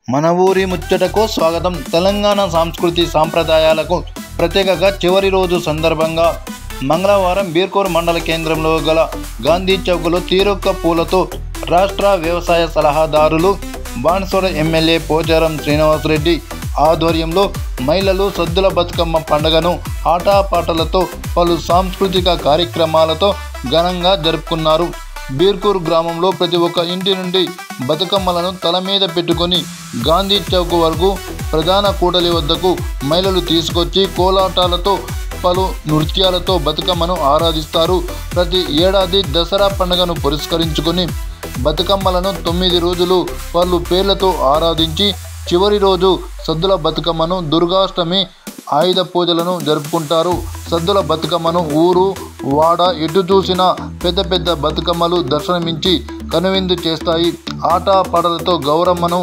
మన ఊరి ముచ్చటకు స్వాగతం. తెలంగాణ సంస్కృతి సాంప్రదాయాలకు ప్రత్యేకంగా చివరి రోజు సందర్భంగా మంగళవారం బీర్కూర్ మండల కేంద్రంలో గల గాంధీ చౌక్లో తీరొక్క పూలతో రాష్ట్ర వ్యవసాయ సలహాదారులు బాన్సువాడ ఎమ్మెల్యే పోచారం శ్రీనివాసరెడ్డి ఆధ్వర్యంలో మహిళలు సద్దుల బతుకమ్మ పండుగను ఆటపాటలతో పలు సాంస్కృతిక కార్యక్రమాలతో ఘనంగా జరుపుకున్నారు. బీర్కూర్ గ్రామంలో ప్రతి ఒక్క ఇంటి నుండి బతుకమ్మలను తల మీద పెట్టుకొని గాంధీ చౌక్ వరకు ప్రధాన కూడలి వద్దకు మహిళలు తీసుకొచ్చి కోలాటాలతో పలు నృత్యాలతో బతుకమ్మను ఆరాధిస్తారు. ప్రతి ఏడాది దసరా పండుగను పురస్కరించుకొని బతుకమ్మలను 9 రోజులు పలు పేర్లతో ఆరాధించి చివరి రోజు సద్దుల బతుకమ్మను దుర్గాష్టమి ఆయుధ పూజలను జరుపుకుంటారు. సద్దుల బతుకమ్మను ఊరు వాడ ఎటు చూసిన పెద్ద పెద్ద బతుకమ్మలు దర్శనమించి కనువిందు చేస్తాయి. ఆట పాటలతో గౌరమ్మను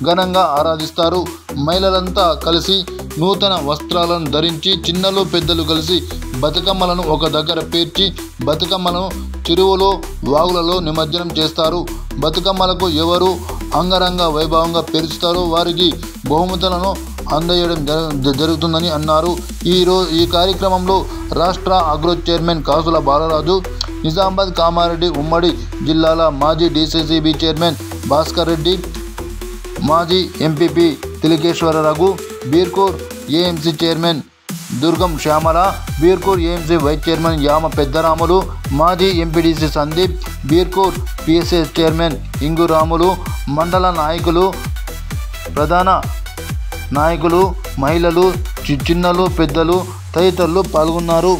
ఘనంగా ఆరాధిస్తారు. మహిళలంతా కలిసి నూతన వస్త్రాలను ధరించి చిన్నలు పెద్దలు కలిసి బతుకమ్మలను ఒక దగ్గర పేర్చి బతుకమ్మలను చెరువులో వాగులలో నిమజ్జనం చేస్తారు. బతుకమ్మలకు ఎవరు అంగరంగ వైభవంగా పేర్చుతారో వారికి బహుమతులను అందజేయడం జరుగుతుందని అన్నారు. ఈ కార్యక్రమంలో రాష్ట్ర అగ్రో చైర్మన్ కాసుల బాలరాజు, నిజామాబాద్ కామారెడ్డి ఉమ్మడి జిల్లాల మాజీ డీసీసీబీ చైర్మన్ భాస్కర్ రెడ్డి, మాజీ MPP Tilakeshwara Raghu, Birkur AMC chairman Durgam Shyamala, Birkur AMC vice chairman Yama Peddaramulu, మాజీ MPDC Sandeep, Birkur PSS chairman Inguramulu, మండల నాయకులు, ప్రధాన నాయకులు, మహిళలు, చిన్నలు పెద్దలు తదితరులు పాల్గొన్నారు.